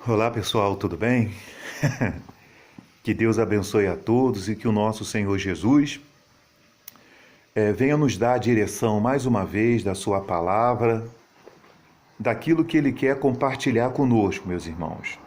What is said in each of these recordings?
Olá pessoal, tudo bem? Que Deus abençoe a todos e que o nosso Senhor Jesus venha nos dar a direção mais uma vez da sua palavra, daquilo que Ele quer compartilhar conosco, meus irmãos.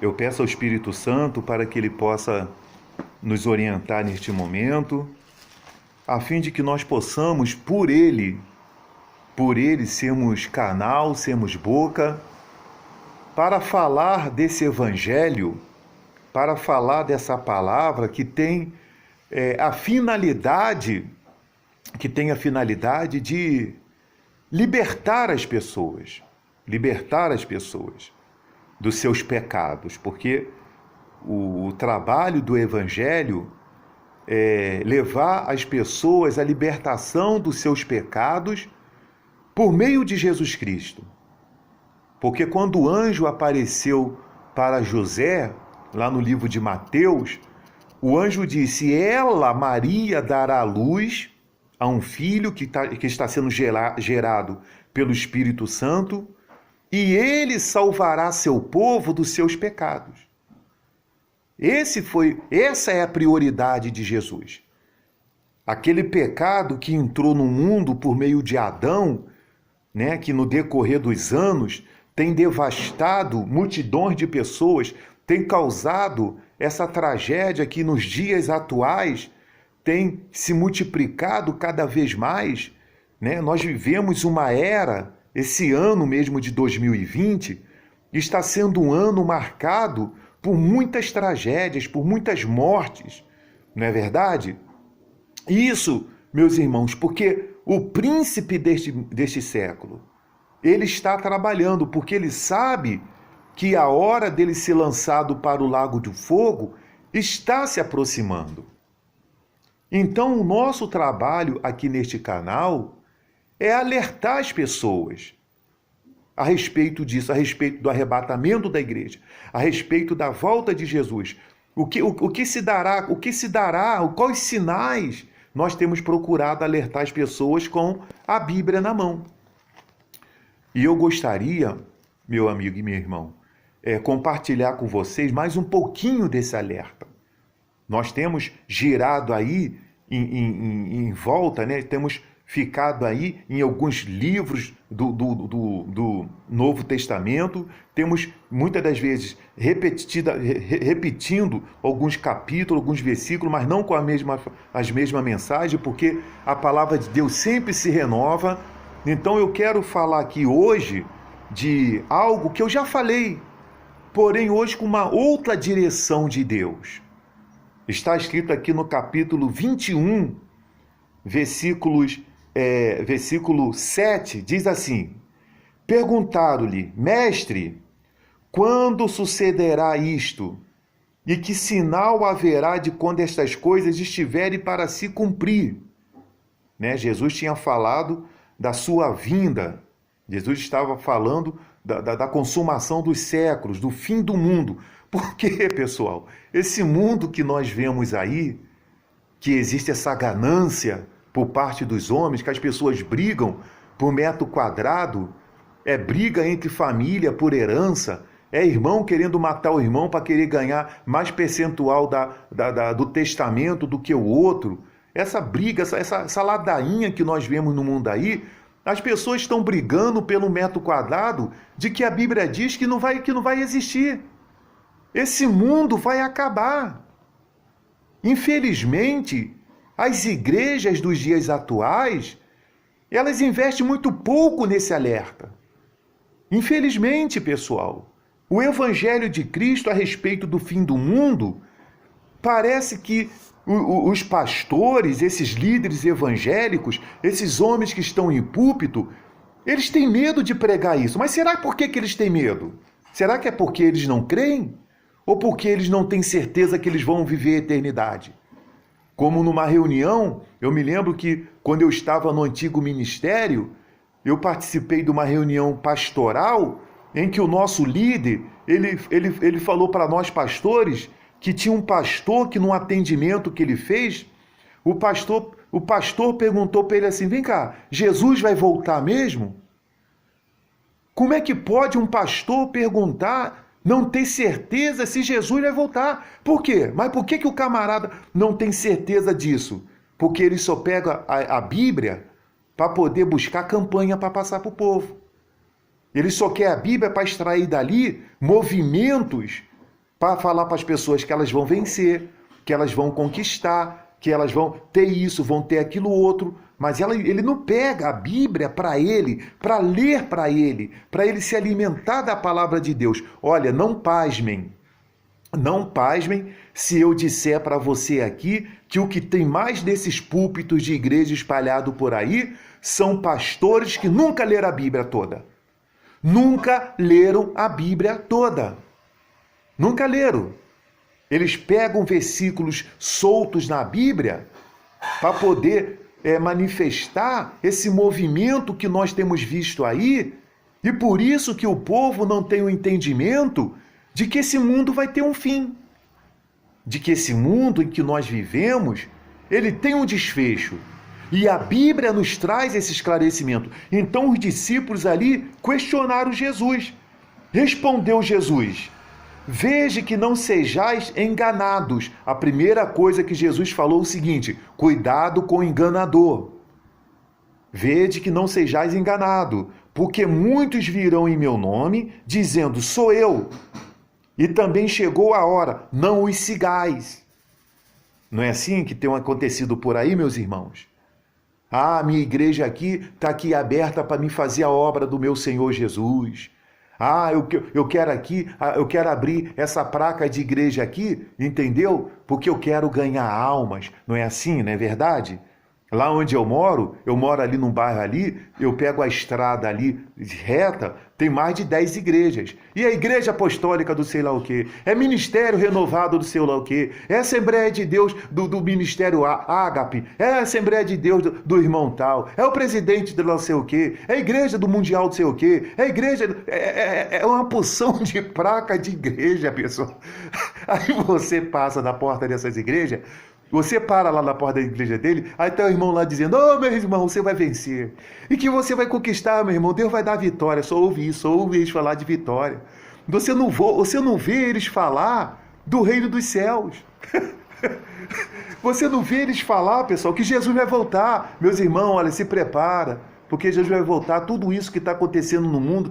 Eu peço ao Espírito Santo para que Ele possa nos orientar neste momento, a fim de que nós possamos, por Ele sermos canal, sermos boca, para falar desse Evangelho, para falar dessa palavra que tem a finalidade de libertar as pessoas dos seus pecados, porque o trabalho do Evangelho é levar as pessoas à libertação dos seus pecados por meio de Jesus Cristo. Porque quando o anjo apareceu para José, lá no livro de Mateus, o anjo disse: ela, Maria, dará à luz a um filho que está sendo gerado pelo Espírito Santo, e ele salvará seu povo dos seus pecados. Essa é a prioridade de Jesus. Aquele pecado que entrou no mundo por meio de Adão, né, que no decorrer dos anos tem devastado multidões de pessoas, tem causado essa tragédia que nos dias atuais tem se multiplicado cada vez mais, né? Nós vivemos uma era, esse ano mesmo de 2020, está sendo um ano marcado por muitas tragédias, por muitas mortes, não é verdade? Isso, meus irmãos, porque o príncipe deste século, ele está trabalhando, porque ele sabe que a hora dele ser lançado para o lago do fogo está se aproximando. Então, o nosso trabalho aqui neste canal é alertar as pessoas a respeito disso, a respeito do arrebatamento da igreja, a respeito da volta de Jesus. O que se dará, quais sinais nós temos procurado alertar as pessoas com a Bíblia na mão. E eu gostaria, meu amigo e meu irmão, compartilhar com vocês mais um pouquinho desse alerta. Nós temos girado aí em volta, né? Temos ficado aí em alguns livros do Novo Testamento, temos muitas das vezes repetindo alguns capítulos, alguns versículos, mas não com as mesmas mensagens, porque a palavra de Deus sempre se renova. Então eu quero falar aqui hoje de algo que eu já falei, porém hoje com uma outra direção de Deus. Está escrito aqui no capítulo 21, versículo 7, diz assim: perguntaram-lhe: mestre, quando sucederá isto? E que sinal haverá de quando estas coisas estiverem para se cumprir? Né? Jesus tinha falado da sua vinda. Jesus estava falando da consumação dos séculos, do fim do mundo. Por quê, pessoal? Esse mundo que nós vemos aí, que existe essa ganância por parte dos homens, que as pessoas brigam por metro quadrado, é briga entre família por herança, é irmão querendo matar o irmão para querer ganhar mais percentual do testamento do que o outro. Essa briga, essa ladainha que nós vemos no mundo aí, as pessoas estão brigando pelo metro quadrado de que a Bíblia diz que não vai existir. Esse mundo vai acabar. Infelizmente, as igrejas dos dias atuais, elas investem muito pouco nesse alerta. Infelizmente, pessoal, o Evangelho de Cristo a respeito do fim do mundo, parece que os pastores, esses líderes evangélicos, esses homens que estão em púlpito, eles têm medo de pregar isso. Mas será por que eles têm medo? Será que é porque eles não creem? Ou porque eles não têm certeza que eles vão viver a eternidade? Como numa reunião, eu me lembro que quando eu estava no antigo ministério, eu participei de uma reunião pastoral em que o nosso líder, ele falou para nós pastores que tinha um pastor que num atendimento que ele fez, o pastor perguntou para ele assim: vem cá, Jesus vai voltar mesmo? Como é que pode um pastor perguntar não ter certeza se Jesus vai voltar. Por quê? Mas por que o camarada não tem certeza disso? Porque ele só pega a Bíblia para poder buscar campanha para passar para o povo. Ele só quer a Bíblia para extrair dali movimentos para falar para as pessoas que elas vão vencer, que elas vão conquistar, que elas vão ter isso, vão ter aquilo outro. Mas ele não pega a Bíblia para ele, para ler para ele se alimentar da palavra de Deus. Olha, não pasmem se eu disser para você aqui que o que tem mais desses púlpitos de igreja espalhado por aí são pastores que nunca leram a Bíblia toda. Nunca leram a Bíblia toda. Nunca leram. Eles pegam versículos soltos na Bíblia para poder manifestar esse movimento que nós temos visto aí, e por isso que o povo não tem o entendimento de que esse mundo vai ter um fim, de que esse mundo em que nós vivemos, ele tem um desfecho, e a Bíblia nos traz esse esclarecimento. Então os discípulos ali questionaram Jesus. Respondeu Jesus: veja que não sejais enganados. A primeira coisa que Jesus falou é o seguinte: cuidado com o enganador. Vede que não sejais enganado, porque muitos virão em meu nome, dizendo, sou eu. E também chegou a hora, não os sigais. Não é assim que tem acontecido por aí, meus irmãos? Ah, minha igreja aqui está aqui aberta para me fazer a obra do meu Senhor Jesus. Ah, eu quero abrir essa placa de igreja aqui, entendeu? Porque eu quero ganhar almas. Não é assim, não é verdade? Lá onde eu moro ali num bairro ali, eu pego a estrada ali reta, tem mais de 10 igrejas. E a igreja apostólica do sei lá o quê, é ministério renovado do sei lá o quê, é a Assembleia de Deus do ministério Ágape, é a Assembleia de Deus do irmão tal, é o presidente do não sei o quê, é a igreja do mundial do sei o quê, é a igreja, é uma porção de placa de igreja, pessoal. Aí você passa da porta dessas igrejas, você para lá na porta da igreja dele, aí tá o irmão lá dizendo, meu irmão, você vai vencer. E que você vai conquistar, meu irmão, Deus vai dar vitória. Só ouve isso, só ouve eles falar de vitória. Você não vê eles falar do reino dos céus. Você não vê eles falar, pessoal, que Jesus vai voltar. Meus irmãos, olha, se prepara, porque Jesus vai voltar. Tudo isso que está acontecendo no mundo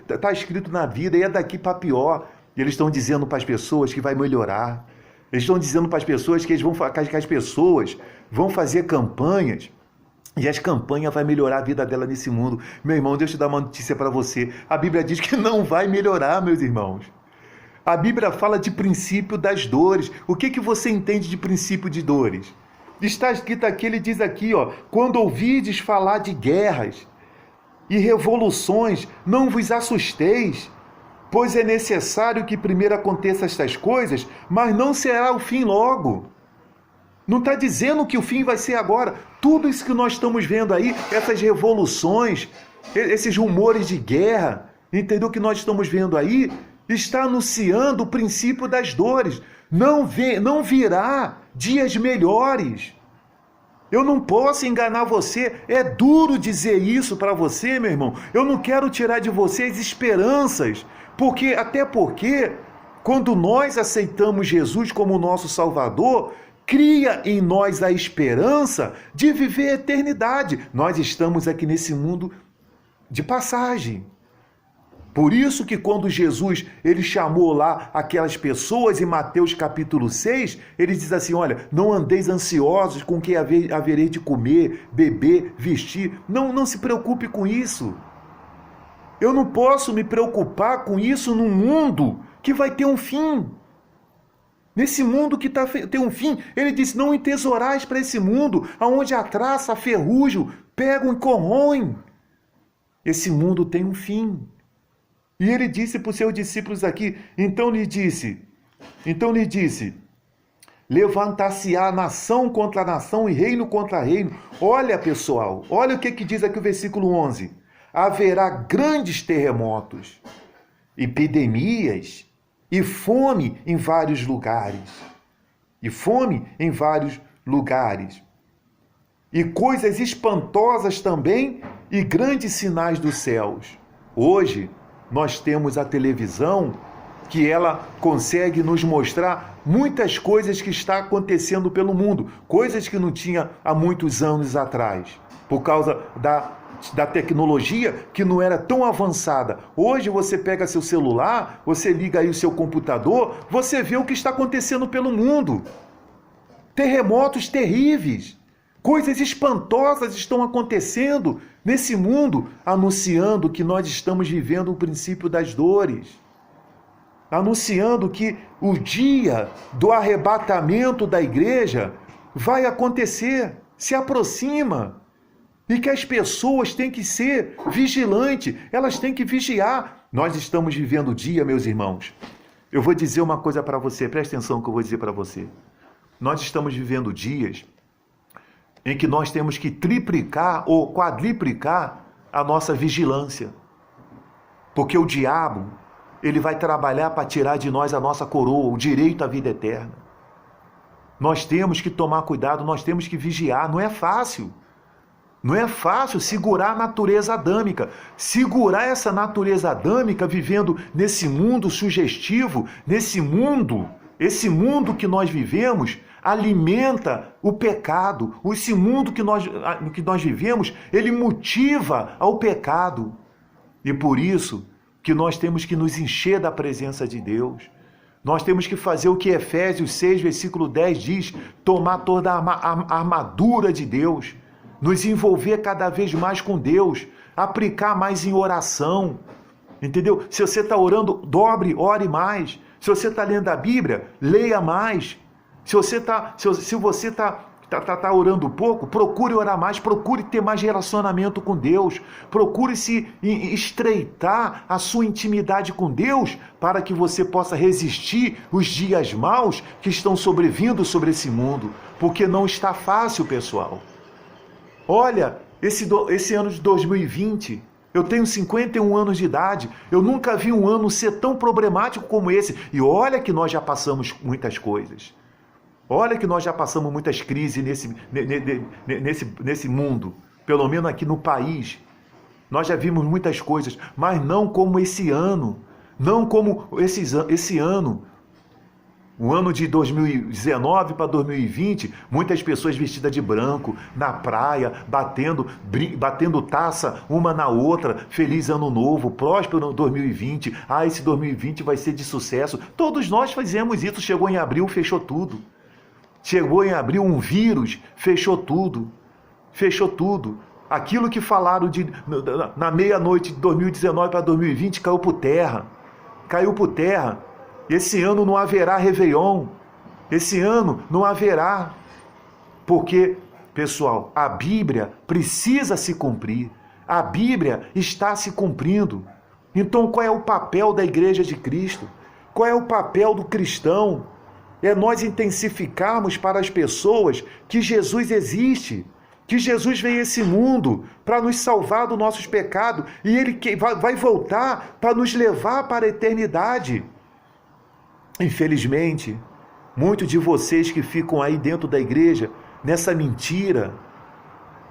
está escrito na vida e é daqui para pior. E eles estão dizendo para as pessoas que vai melhorar. Eles estão dizendo para as pessoas que as pessoas vão fazer campanhas e as campanhas vão melhorar a vida dela nesse mundo. Meu irmão, deixa eu dar uma notícia para você. A Bíblia diz que não vai melhorar, meus irmãos. A Bíblia fala de princípio das dores. O que você entende de princípio de dores? Está escrito aqui, ele diz aqui, quando ouvides falar de guerras e revoluções, não vos assusteis, pois é necessário que primeiro aconteça estas coisas, mas não será o fim logo. Não está dizendo que o fim vai ser agora. Tudo isso que nós estamos vendo aí, essas revoluções, esses rumores de guerra, entendeu? Que nós estamos vendo aí, está anunciando o princípio das dores. Não virá dias melhores. Eu não posso enganar você. É duro dizer isso para você, meu irmão. Eu não quero tirar de você as esperanças. Até porque, quando nós aceitamos Jesus como nosso Salvador, cria em nós a esperança de viver a eternidade. Nós estamos aqui nesse mundo de passagem. Por isso que quando Jesus ele chamou lá aquelas pessoas em Mateus capítulo 6, ele diz assim, olha, não andeis ansiosos com o que havereis de comer, beber, vestir. Não se preocupe com isso. Eu não posso me preocupar com isso num mundo que vai ter um fim. Nesse mundo que tem um fim, ele diz, não entesourais para esse mundo, onde a traça, a ferrugem, pegam e corroem. Esse mundo tem um fim. E ele disse para os seus discípulos aqui, então lhe disse, levantar-se-á nação contra nação e reino contra reino. Olha, pessoal, olha o que diz aqui o versículo 11. Haverá grandes terremotos, epidemias e fome em vários lugares. E coisas espantosas também e grandes sinais dos céus. Hoje, nós temos a televisão que ela consegue nos mostrar muitas coisas que está acontecendo pelo mundo, coisas que não tinha há muitos anos atrás, por causa da tecnologia que não era tão avançada. Hoje você pega seu celular, você liga aí o seu computador, você vê o que está acontecendo pelo mundo. Terremotos terríveis, coisas espantosas estão acontecendo nesse mundo, anunciando que nós estamos vivendo o princípio das dores. Anunciando que o dia do arrebatamento da igreja vai acontecer, se aproxima. E que as pessoas têm que ser vigilantes, elas têm que vigiar. Nós estamos vivendo o dia, meus irmãos. Eu vou dizer uma coisa para você, presta atenção no que eu vou dizer para você. Nós estamos vivendo dias em que nós temos que triplicar ou quadriplicar a nossa vigilância. Porque o diabo, ele vai trabalhar para tirar de nós a nossa coroa, o direito à vida eterna. Nós temos que tomar cuidado, nós temos que vigiar, não é fácil. Não é fácil segurar a natureza adâmica. Segurar essa natureza adâmica vivendo nesse mundo sugestivo, esse mundo que nós vivemos, alimenta o pecado. Esse mundo que nós vivemos, ele motiva ao pecado. E por isso que nós temos que nos encher da presença de Deus. Nós temos que fazer o que Efésios 6, versículo 10 diz, tomar toda a armadura de Deus, nos envolver cada vez mais com Deus, aplicar mais em oração, entendeu? Se você está orando, ore mais. Se você está lendo a Bíblia, leia mais. Se você está orando pouco, procure orar mais, procure ter mais relacionamento com Deus, procure se estreitar a sua intimidade com Deus, para que você possa resistir os dias maus que estão sobrevindo sobre esse mundo, porque não está fácil, pessoal. Olha, esse ano de 2020, eu tenho 51 anos de idade, eu nunca vi um ano ser tão problemático como esse. E olha que nós já passamos muitas coisas. Olha que nós já passamos muitas crises nesse mundo, pelo menos aqui no país. Nós já vimos muitas coisas, mas não como esse ano. Não como esse ano. O ano de 2019 para 2020, muitas pessoas vestidas de branco, na praia, batendo taça uma na outra, feliz ano novo, próspero 2020, esse 2020 vai ser de sucesso. Todos nós fizemos isso, chegou em abril, fechou tudo. Chegou em abril um vírus, fechou tudo. Fechou tudo. Aquilo que falaram na meia-noite de 2019 para 2020 caiu por terra. Caiu por terra. Esse ano não haverá Réveillon. Esse ano não haverá. Porque, pessoal, a Bíblia precisa se cumprir. A Bíblia está se cumprindo. Então, qual é o papel da Igreja de Cristo? Qual é o papel do cristão? É nós intensificarmos para as pessoas que Jesus existe. Que Jesus veio a esse mundo para nos salvar dos nossos pecados. E Ele vai voltar para nos levar para a eternidade. Infelizmente, muitos de vocês que ficam aí dentro da igreja, nessa mentira,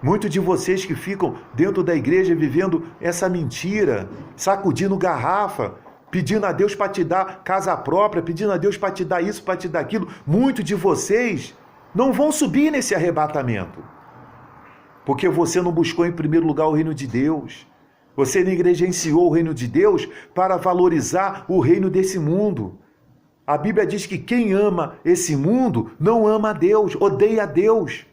muitos de vocês que ficam dentro da igreja vivendo essa mentira, sacudindo garrafa, pedindo a Deus para te dar casa própria, pedindo a Deus para te dar isso, para te dar aquilo, muitos de vocês não vão subir nesse arrebatamento, porque você não buscou em primeiro lugar o reino de Deus, você negligenciou o reino de Deus para valorizar o reino desse mundo. A Bíblia diz que quem ama esse mundo não ama a Deus, odeia a Deus.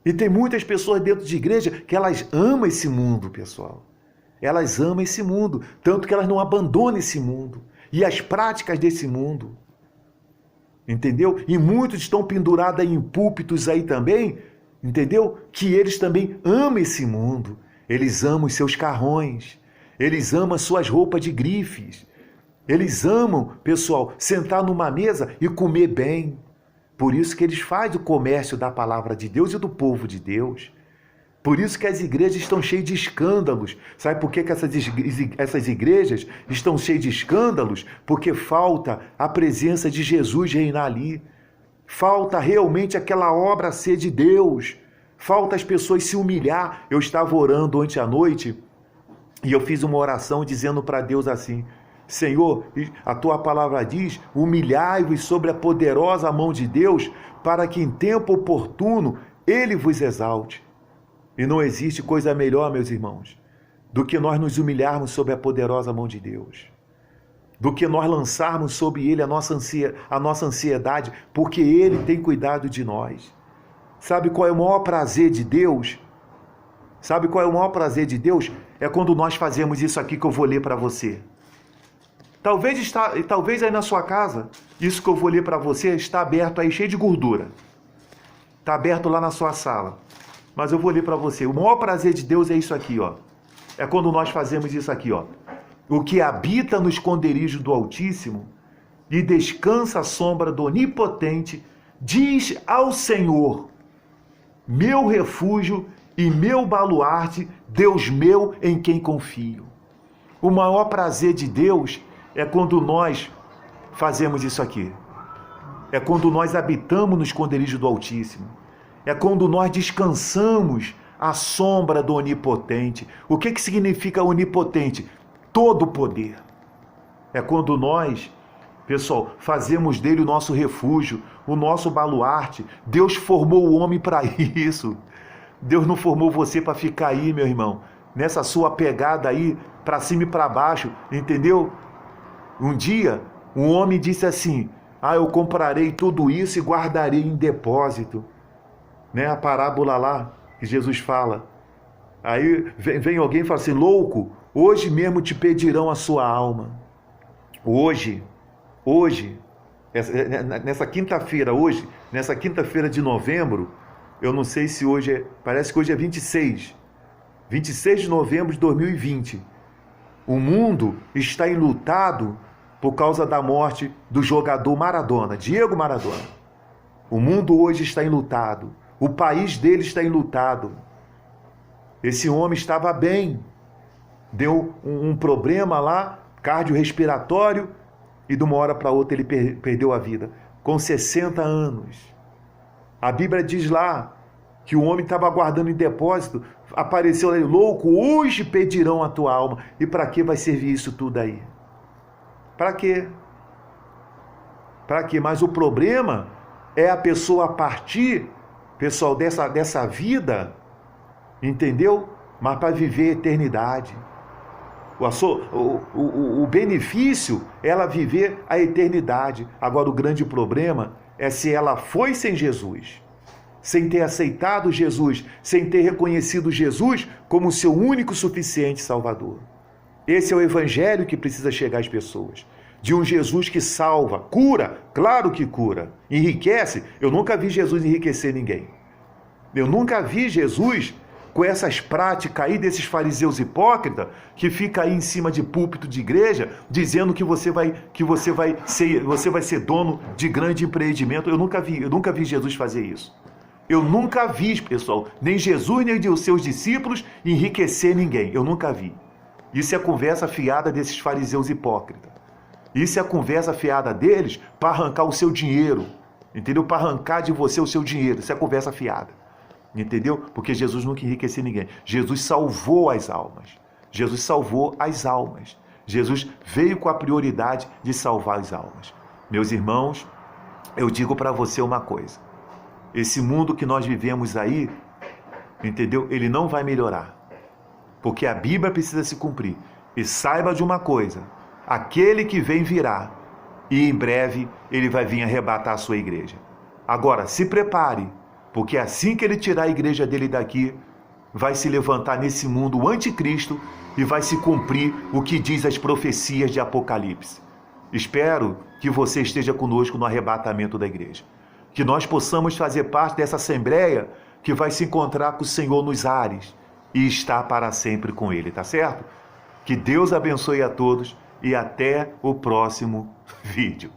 E tem muitas pessoas dentro de igreja que elas amam esse mundo, pessoal. Elas amam esse mundo, tanto que elas não abandonam esse mundo e as práticas desse mundo. Entendeu? E muitos estão pendurados aí em púlpitos aí também, entendeu? Que eles também amam esse mundo. Eles amam os seus carrões, eles amam as suas roupas de grifes. Eles amam, pessoal, sentar numa mesa e comer bem. Por isso que eles fazem o comércio da palavra de Deus e do povo de Deus. Por isso que as igrejas estão cheias de escândalos. Sabe por que essas igrejas estão cheias de escândalos? Porque falta a presença de Jesus reinar ali. Falta realmente aquela obra ser de Deus. Falta as pessoas se humilhar. Eu estava orando ontem à noite e eu fiz uma oração dizendo para Deus assim: Senhor, a tua palavra diz, humilhai-vos sobre a poderosa mão de Deus, para que em tempo oportuno ele vos exalte. E não existe coisa melhor, meus irmãos, do que nós nos humilharmos sob a poderosa mão de Deus, do que nós lançarmos sobre ele a nossa ansiedade, porque ele tem cuidado de nós. Sabe qual é o maior prazer de Deus? Sabe qual é o maior prazer de Deus? É quando nós fazemos isso aqui que eu vou ler para você. Talvez aí na sua casa, isso que eu vou ler para você está aberto aí, cheio de gordura. Está aberto lá na sua sala. Mas eu vou ler para você. O maior prazer de Deus é isso aqui, ó. É quando nós fazemos isso aqui, ó. O que habita no esconderijo do Altíssimo e descansa à sombra do Onipotente, diz ao Senhor, meu refúgio e meu baluarte, Deus meu em quem confio. O maior prazer de Deus é quando nós fazemos isso aqui. É quando nós habitamos no esconderijo do Altíssimo. É quando nós descansamos à sombra do Onipotente. O que significa onipotente? Todo o poder. É quando nós, pessoal, fazemos dele o nosso refúgio, o nosso baluarte. Deus formou o homem para isso. Deus não formou você para ficar aí, meu irmão, nessa sua pegada aí, para cima e para baixo, entendeu? Um dia, um homem disse assim, eu comprarei tudo isso e guardarei em depósito. Né? A parábola lá, que Jesus fala. Aí vem alguém e fala assim, louco, hoje mesmo te pedirão a sua alma. Hoje, nessa quinta-feira, nessa quinta-feira de novembro, eu não sei se hoje parece que hoje é 26 de novembro de 2020. O mundo está enlutado por causa da morte do jogador Maradona, Diego Maradona. O mundo hoje está enlutado. O país dele está enlutado. Esse homem estava bem. Deu um problema lá, cardiorrespiratório, e de uma hora para outra ele perdeu a vida. Com 60 anos. A Bíblia diz lá que o homem estava guardando em depósito, apareceu ali, louco, hoje pedirão a tua alma. E para que vai servir isso tudo aí? Para quê? Para quê? Mas o problema é a pessoa partir, pessoal, dessa vida, entendeu? Mas para viver a eternidade. O benefício é ela viver a eternidade. Agora o grande problema é se ela foi sem Jesus, sem ter aceitado Jesus, sem ter reconhecido Jesus como seu único suficiente Salvador. Esse é o evangelho que precisa chegar às pessoas. De um Jesus que salva, cura, claro que cura, enriquece. Eu nunca vi Jesus enriquecer ninguém. Eu nunca vi Jesus com essas práticas aí desses fariseus hipócritas que fica aí em cima de púlpito de igreja dizendo que você vai ser dono de grande empreendimento. Eu nunca vi Jesus fazer isso. Eu nunca vi, pessoal, nem Jesus nem os seus discípulos enriquecer ninguém. Eu nunca vi. Isso é a conversa fiada desses fariseus hipócritas. Isso é a conversa fiada deles para arrancar o seu dinheiro. Entendeu? Para arrancar de você o seu dinheiro. Isso é a conversa fiada. Entendeu? Porque Jesus nunca enriqueceu ninguém. Jesus salvou as almas. Jesus salvou as almas. Jesus veio com a prioridade de salvar as almas. Meus irmãos, eu digo para você uma coisa. Esse mundo que nós vivemos aí, entendeu? Ele não vai melhorar. Porque a Bíblia precisa se cumprir. E saiba de uma coisa. Aquele que vem virá. E em breve ele vai vir arrebatar a sua igreja. Agora, se prepare. Porque assim que ele tirar a igreja dele daqui, vai se levantar nesse mundo o anticristo e vai se cumprir o que diz as profecias de Apocalipse. Espero que você esteja conosco no arrebatamento da igreja. Que nós possamos fazer parte dessa assembleia que vai se encontrar com o Senhor nos ares e estar para sempre com ele, tá certo? Que Deus abençoe a todos e até o próximo vídeo.